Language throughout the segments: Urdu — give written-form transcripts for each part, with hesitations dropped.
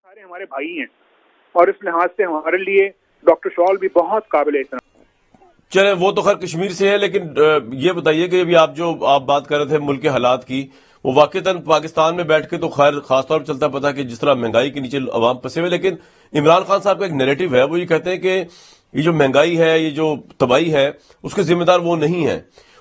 سارے ہمارے بھائی ہیں اور اس لحاظ سے ہمارے لیے ڈاکٹر شال بھی بہت قابل احترام. چلے وہ تو خیر کشمیر سے ہے، لیکن یہ بتائیے کہ ابھی آپ بات کر رہے تھے ملک کے حالات کی، وہ واقعتاً پاکستان میں بیٹھ کے تو خیر خاص طور پر چلتا پتا کہ جس طرح مہنگائی کے نیچے عوام پسے ہوئے، لیکن عمران خان صاحب کا ایک نیریٹو ہے، وہ یہ کہتے ہیں کہ یہ جو مہنگائی ہے، یہ جو تباہی ہے، اس کے ذمہ دار وہ نہیں ہیں.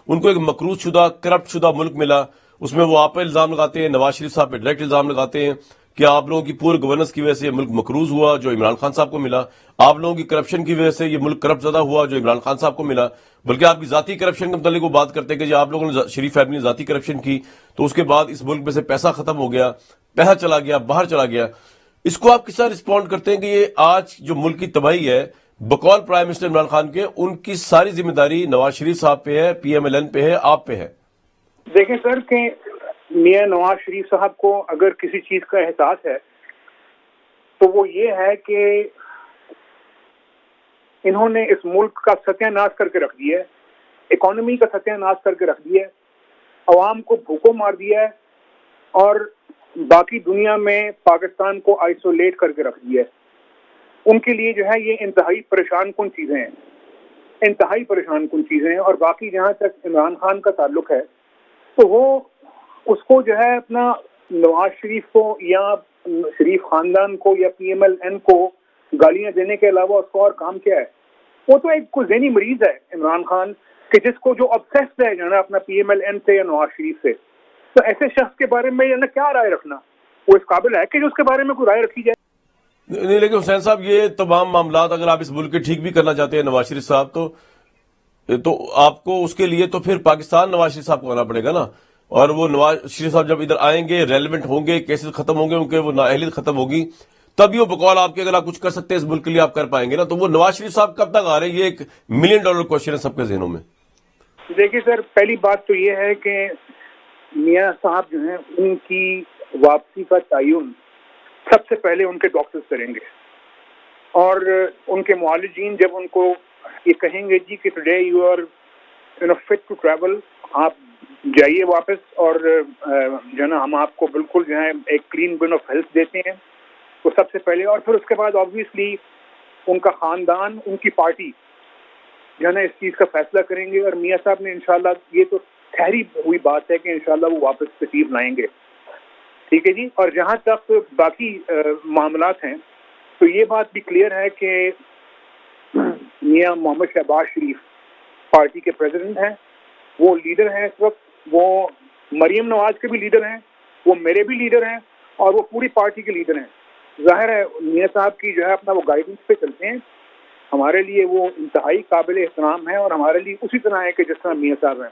ان کو ایک مقروض شدہ کرپٹ شدہ ملک ملا، اس میں وہ آپ پہ الزام لگاتے ہیں، نواز شریف صاحب پہ ڈائریکٹ الزام لگاتے ہیں کہ آپ لوگوں کی پور گورننس کی وجہ سے یہ ملک مقروض ہوا جو عمران خان صاحب کو ملا، آپ لوگوں کی کرپشن کی وجہ سے یہ ملک کرپٹ زدہ ہوا جو عمران خان صاحب کو ملا. بلکہ آپ کی ذاتی کرپشن کے متعلق وہ بات کرتے ہیں کہ جب آپ لوگوں نے شریف فیملی نے ذاتی کرپشن کی تو اس کے بعد اس ملک میں سے پیسہ ختم ہو گیا، پیسہ چلا گیا، باہر چلا گیا. اس کو آپ کس طرح رسپونڈ کرتے ہیں کہ یہ آج جو ملک کی تباہی ہے بقول پرائم منسٹر عمران خان کے، ان کی ساری ذمہ داری نواز شریف صاحب پہ ہے، پی ایم ایل این پہ ہے، آپ پہ ہے؟ دیکھیں سر کہ میاں نواز شریف صاحب کو اگر کسی چیز کا احساس ہے تو وہ یہ ہے کہ انہوں نے اس ملک کا ستیہ ناش کر کے رکھ دیا ہے، اکانومی کا ستیہ ناش کر کے رکھ دیا ہے، عوام کو بھوکوں مار دیا ہے اور باقی دنیا میں پاکستان کو آئسولیٹ کر کے رکھ دیا ہے. ان کے لیے جو ہے یہ انتہائی پریشان کن چیزیں ہیں، انتہائی پریشان کن چیزیں ہیں. اور باقی جہاں تک عمران خان کا تعلق ہے تو وہ اس کو جو ہے اپنا نواز شریف کو یا شریف خاندان کو یا پی ایم ایل این کو گالیاں دینے کے علاوہ اس کو اور کام کیا ہے؟ وہ تو ایک کوئی ذہنی مریض ہے عمران خان کہ جس کو جو obsessed ہے جو ہے اپنا پی ایم ایل این سے یا نواز شریف سے. تو ایسے شخص کے بارے میں کیا رائے رکھنا؟ وہ اس قابل ہے کہ جو اس کے بارے میں کوئی رائے رکھی جائے؟ نہیں، لیکن حسین صاحب یہ تمام معاملات اگر آپ اس ملک کے ٹھیک بھی کرنا چاہتے ہیں نواز شریف صاحب تو آپ کو اس کے لیے تو پھر پاکستان نواز شریف صاحب کو آنا پڑے گا نا. اور وہ نواز شریف صاحب جب ادھر آئیں گے، ریلیونٹ ہوں گے، کیسز ختم ہوں گے، ان کے وہ نااہلیت ختم ہوگی، تبھی وہ بقول آپ کے اگر آپ کچھ کر سکتے ہیں اس ملک کے لیے آپ کر پائیں گے نا. تو وہ نواز شریف صاحب کب تک آ رہے ہیں؟ یہ ایک $1 ملین کوشچن ہے سب کے ذہنوں میں. دیکھیے سر، پہلی بات تو یہ ہے کہ میاں صاحب جو ہیں ان کی واپسی کا تعین سب سے پہلے ان کے ڈاکٹرز کریں گے، اور ان کے معالجین جب ان کو یہ کہیں گے جی کہ today you are fit to travel, آپ جائیے واپس، اور جو ہے نا ہم آپ کو بالکل جو ہے ایک کلین بن آف ہیلتھ دیتے ہیں، تو سب سے پہلے. اور پھر اس کے بعد آبویسلی ان کا خاندان، ان کی پارٹی جو ہے نا اس چیز کا فیصلہ کریں گے. اور میاں صاحب نے انشاءاللہ یہ تو ٹھہری ہوئی بات ہے کہ انشاءاللہ وہ واپس تشریف لائیں گے. ٹھیک ہے جی. اور جہاں تک باقی معاملات ہیں تو یہ بات بھی کلیئر ہے کہ میاں محمد شہباز شریف پارٹی کے پریزیڈنٹ ہیں، وہ لیڈر ہیں اس وقت، وہ مریم نواز کے بھی لیڈر ہیں، وہ میرے بھی لیڈر ہیں، اور وہ پوری پارٹی کے لیڈر ہیں. ظاہر ہے میاں صاحب کی جو ہے اپنا وہ گائیڈنس پہ چلتے ہیں. ہمارے لیے وہ انتہائی قابل احترام ہے اور ہمارے لیے اسی طرح ہے کہ جس طرح میاں صاحب ہیں.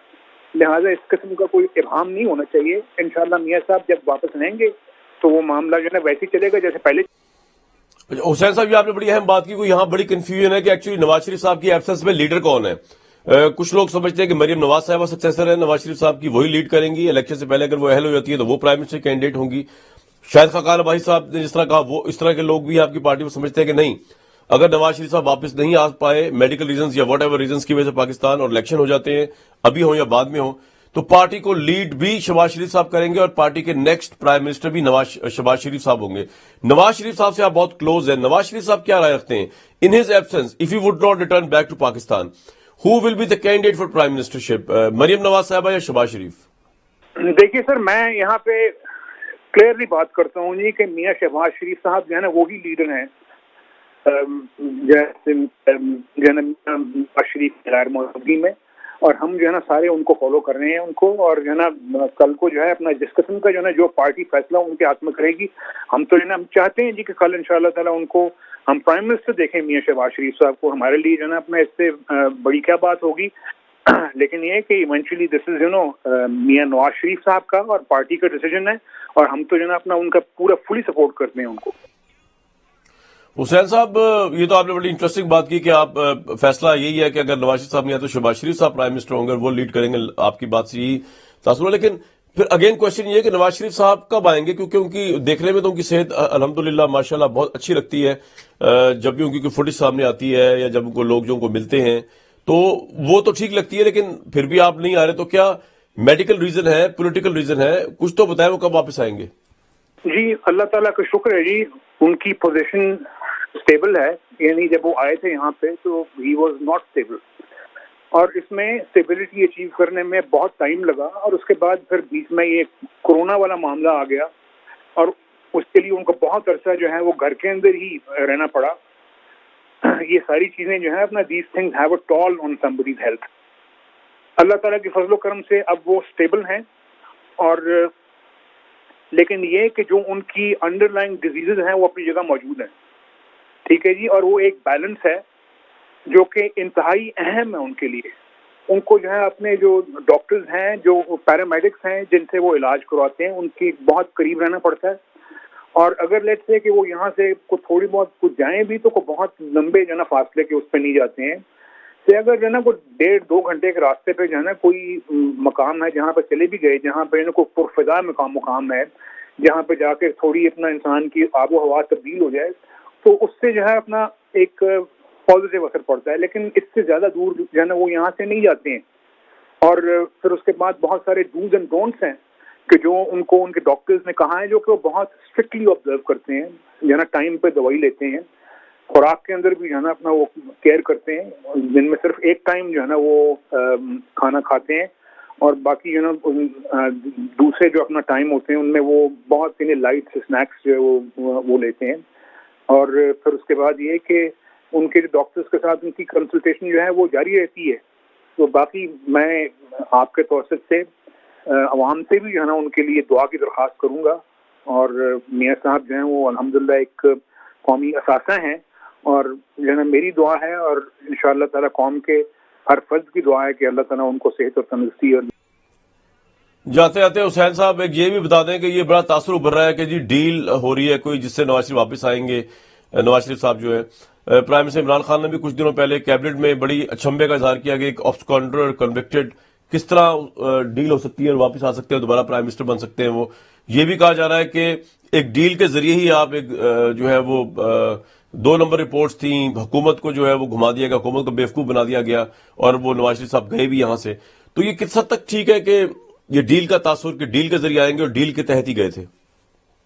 لہٰذا اس قسم کا کوئی ابہام نہیں ہونا چاہیے. انشاءاللہ میاں صاحب جب واپس رہیں گے تو وہ معاملہ جو ہے نا ویسے چلے گا جیسے پہلے. حسین صاحب یہ آپ نے بڑی اہم بات کی، کوئی یہاں بڑی کنفیوژن ہے کہ ایکچولی نواز شریف صاحب کی ایبسنس میں لیڈر کون ہے. کچھ لوگ سمجھتے ہیں کہ مریم نواز صاحبہ سکسیسر ہے نواز شریف صاحب کی، وہی لیڈ کریں گی الیکشن سے پہلے. اگر وہ اہل ہو جاتی ہے تو وہ پرائم منسٹر کینڈیڈیٹ ہوں گی. شاید خاقان بھائی صاحب نے جس طرح کہا، وہ اس طرح کے لوگ بھی آپ کی پارٹی میں سمجھتے ہیں کہ نہیں، اگر نواز شریف صاحب واپس نہیں آ پائے میڈیکل ریزنز یا واٹ ایور ریزنز کی وجہ سے پاکستان اور الیکشن ہو جاتے ہیں، ابھی ہوں یا بعد میں ہوں، تو پارٹی کو لیڈ بھی شہباز شریف صاحب کریں گے اور پارٹی کے نیکسٹ پرائم منسٹر بھی شہباز شریف صاحب ہوں گے. نواز شریف صاحب سے آپ بہت کلوز ہیں، نواز شریف صاحب کیا رائے رکھتے ہیں in his absence of he would not return back to Pakistan? Who will be the candidate for prime ministership, Maryam Nawaz صاحبہ یا شہباز شریف؟ دیکھیے سر، میں یہاں پہ کلیئرلی بات کرتا ہوں جی کہ میاں شہباز شریف صاحب جو ہے نا وہی لیڈر ہیں جیسے جو ہے نا نواز شریف کی غیر موجودگی میں، اور ہم جو ہے نا سارے ان کو فالو کر رہے ہیں ان کو. اور جو ہے نا کل کو جو ہے اپنا جس قسم کا جو ہے نا جو پارٹی فیصلہ ان کے ہاتھ میں کرے گی، ہم تو جو ہے نا ہم چاہتے ہیں جی کہ کل انشاءاللہ تعالیٰ ان کو ہم پرائم منسٹر دیکھیں میاں شہباز شریف صاحب کو. ہمارے لیے جو ہے نا اپنا اس سے بڑی کیا بات ہوگی. لیکن یہ کہ ایونچولی دس از میاں نواز شریف صاحب کا اور پارٹی کا ڈیسیجن ہے، اور ہم تو جو ہے نا اپنا ان کا پورا فلی سپورٹ کرتے ہیں ان کو. حسین صاحب یہ تو آپ نے بڑی انٹرسٹنگ بات کی کہ آپ فیصلہ یہی ہے کہ اگر نواز شریف صاحب نہیں آئے تو شہباز شریف صاحب پرائم منسٹر ہوں گے، وہ لیڈ کریں گے. آپ کی بات سے یہی تاثر ہوا. لیکن پھر اگین کوشچن یہ ہے کہ نواز شریف صاحب کب آئیں گے؟ کیونکہ ان کی دیکھنے میں تو ان کی صحت الحمدللہ ماشاءاللہ بہت اچھی لگتی ہے. جب بھی ان کی فوٹیج سامنے آتی ہے یا جب ان کو لوگ جو ان کو ملتے ہیں تو وہ تو ٹھیک لگتی ہے، لیکن پھر بھی آپ نہیں آ رہے تو کیا میڈیکل ریزن ہے، پولیٹیکل ریزن ہے؟ کچھ تو بتائیں وہ کب واپس آئیں گے. جی اللہ تعالیٰ کا شکر ہے جی، ان کی پوزیشن اسٹیبل ہے، یعنی جب وہ آئے تھے یہاں پہ تو ہی واز ناٹ اسٹیبل، اور اس میں اسٹیبلٹی اچیو کرنے میں بہت ٹائم لگا، اور اس کے بعد پھر بیچ میں یہ کورونا والا معاملہ آ گیا، اور اس کے لیے ان کو بہت عرصہ جو ہے وہ گھر کے اندر ہی رہنا پڑا. یہ ساری چیزیں جو ہیں اپنا these things have a toll on somebody's health. Allah تعالیٰ کے فضل و کرم سے اب وہ اسٹیبل ہیں، اور لیکن یہ کہ جو ان کی انڈر لائن ڈیزیزز ہیں وہ اپنی جگہ موجود ہیں، ٹھیک ہے جی، اور وہ ایک بیلنس ہے جو کہ انتہائی اہم ہے ان کے لیے. ان کو جو ہے اپنے جو ڈاکٹرز ہیں، جو پیرامیڈکس ہیں جن سے وہ علاج کرواتے ہیں، ان کی بہت قریب رہنا پڑتا ہے، اور اگر لیٹ سے کہ وہ یہاں سے تھوڑی بہت کچھ جائیں بھی تو بہت لمبے جو ہے نا فاصلے کے اس پہ نہیں جاتے ہیں. کہ اگر جو ہے نا کوئی 1.5-2 گھنٹے کے راستے پہ جو ہے نا کوئی مقام ہے جہاں پہ چلے بھی گئے، جہاں پہ کوئی پرفضا مقام ہے، جہاں پہ جا کے تھوڑی اپنا انسان کی آب و ہوا تبدیل ہو جائے، تو اس سے جو ہے اپنا ایک پازیٹیو اثر پڑتا ہے. لیکن اس سے زیادہ دور جو ہے نا وہ یہاں سے نہیں جاتے ہیں. اور پھر اس کے بعد بہت سارے ڈوز اینڈ ڈونٹس ہیں کہ جو ان کو ان کے ڈاکٹرز نے کہا ہے، جو کہ وہ بہت اسٹرکٹلی آبزرو کرتے ہیں، جو ہے نا ٹائم پہ دوائی لیتے ہیں، خوراک کے اندر بھی جو ہے نا اپنا وہ کیئر کرتے ہیں، جن میں صرف ایک ٹائم جو ہے نا وہ کھانا کھاتے ہیں، اور باقی جو ہے نا دوسرے جو اپنا ٹائم ہوتے ہیں ان میں وہ بہت لائٹ اسنیکس جو ہے وہ لیتے ہیں. اور پھر اس کے بعد یہ کہ ان کے جو ڈاکٹرز کے ساتھ ان کی کنسلٹیشن جو ہے وہ جاری رہتی ہے. تو باقی میں آپ کے توسط سے عوام سے بھی جو ہے نا ان کے لیے دعا کی درخواست کروں گا. اور میاں صاحب جو ہیں وہ الحمدللہ ایک قومی اثاثہ ہیں، اور جو ہے نا میری دعا ہے، اور انشاءاللہ تعالیٰ قوم کے ہر فرد کی دعا ہے کہ اللہ تعالیٰ ان کو صحت اور تندرستی. اور جاتے جاتے حسین صاحب ایک یہ بھی بتا دیں کہ یہ بڑا تاثر ابھر رہا ہے کہ جی ڈیل ہو رہی ہے کوئی جس سے نواز شریف واپس آئیں گے. نواز شریف صاحب جو ہے پرائم منسٹر عمران خان نے بھی کچھ دنوں پہلے کیبنٹ میں بڑی اچنبے کا اظہار کیا کہ ایک آبسکانڈر کنوکٹڈ کس طرح ڈیل ہو سکتی ہے اور واپس آ سکتے ہیں، دوبارہ پرائم منسٹر بن سکتے ہیں. وہ یہ بھی کہا جا رہا ہے کہ ایک ڈیل کے ذریعے ہی آپ ایک جو ہے وہ 2 نمبر رپورٹس تھیں، حکومت کو جو ہے وہ گھما دیا گیا، حکومت کو بیوقوف بنا دیا گیا، اور وہ نواز شریف صاحب گئے بھی یہاں سے. تو یہ کس حد تک ٹھیک ہے کہ یہ ڈیل کا تاثر کہ ڈیل کے ذریعے آئیں گے اور ڈیل کے تحت ہی گئے تھے؟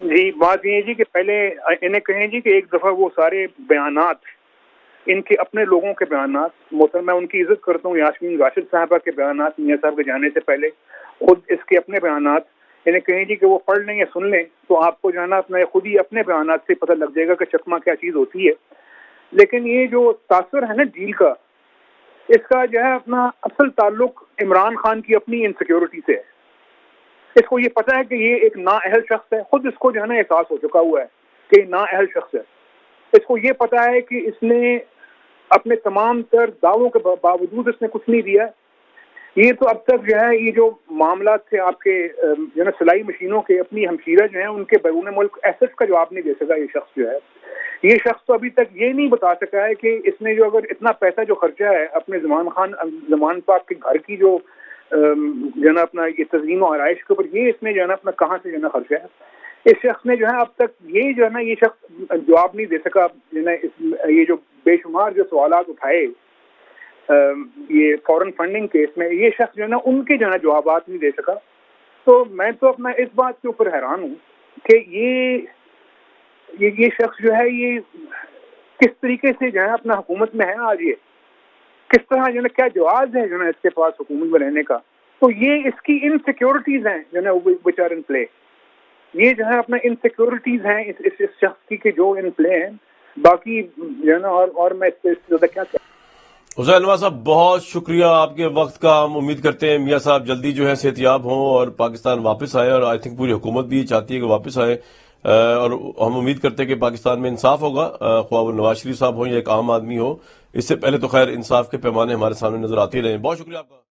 جی بات یہ ہے جی کہ پہلے انہیں کہیں جی کہ ایک دفعہ وہ سارے بیانات، ان کے اپنے لوگوں کے بیانات، محترم میں ان کی عزت کرتا ہوں، یاسمین راشد صاحبہ کے بیانات میاں صاحب کے جانے سے پہلے، خود اس کے اپنے بیانات، انہیں کہیں جی کہ وہ پڑھ لیں یا سن لیں تو آپ کو جو ہے نا اپنا خود ہی اپنے بیانات سے پتہ لگ جائے گا کہ چکمہ کیا چیز ہوتی ہے. لیکن یہ جو تاثر ہے نا ڈیل کا، اس کا جو ہے اپنا اصل تعلق عمران خان کی اپنی انسیکیورٹی سے ہے. اس کو یہ پتہ ہے کہ یہ ایک نااہل شخص ہے، خود اس کو جو ہے نا احساس ہو چکا ہوا ہے کہ یہ نااہل شخص ہے. اس کو یہ پتہ ہے کہ اس نے اپنے تمام تر دعووں کے باوجود اس نے کچھ نہیں دیا. یہ تو اب تک جو ہے یہ جو معاملات تھے آپ کے جو ہے نا سلائی مشینوں کے، اپنی ہمشیرہ جو ہیں ان کے بیرون ملک ایسٹس کا جواب نہیں دے سکا. یہ شخص جو ہے، یہ شخص تو ابھی تک یہ نہیں بتا سکا ہے کہ اس نے جو اگر اتنا پیسہ جو خرچہ ہے اپنے زمان پاک کے گھر کی جو ہے نا اپنا یہ تزئین و آرائش کے اوپر، یہ اس نے جو ہے نا اپنا کہاں سے جو ہے نا خرچہ ہے. اس شخص نے جو ہے اب تک یہ جو ہے نا یہ شخص جواب نہیں دے سکا. جو ہے نا یہ جو بے شمار جو سوالات اٹھائے یہ فورن فنڈنگ کیس میں، یہ شخص جو ہے نا ان کے جو ہے نا جوابات نہیں دے سکا. تو میں تو اپنا اس بات کے اوپر حیران ہوں کہ یہ شخص جو ہے یہ کس طریقے سے جو ہے اپنا حکومت میں ہے آج، یہ کس طرح جو ہے نا کیا جواز ہے جو ہے نا اس کے پاس حکومت میں رہنے کا. تو یہ اس کی انسیکیورٹیز ہیں جو ہے نا وچ آر ان پلے. یہ جو ہے اپنا انسیکیورٹیز ہیں اس شخص کی کہ جو ان پلے ہیں. باقی جو ہے نا اور میں اس سے زیادہ کیا کہوں. حسین انور صاحب بہت شکریہ آپ کے وقت کا. ہم امید کرتے ہیں میاں صاحب جلدی جو ہے صحتیاب ہوں اور پاکستان واپس آئے، اور آئی تھنک پوری حکومت بھی چاہتی ہے کہ واپس آئے، اور ہم امید کرتے ہیں کہ پاکستان میں انصاف ہوگا، خواہ وہ نواز شریف صاحب ہوں یا ایک عام آدمی ہو. اس سے پہلے تو خیر انصاف کے پیمانے ہمارے سامنے نظر آتے رہے. بہت شکریہ آپ کا.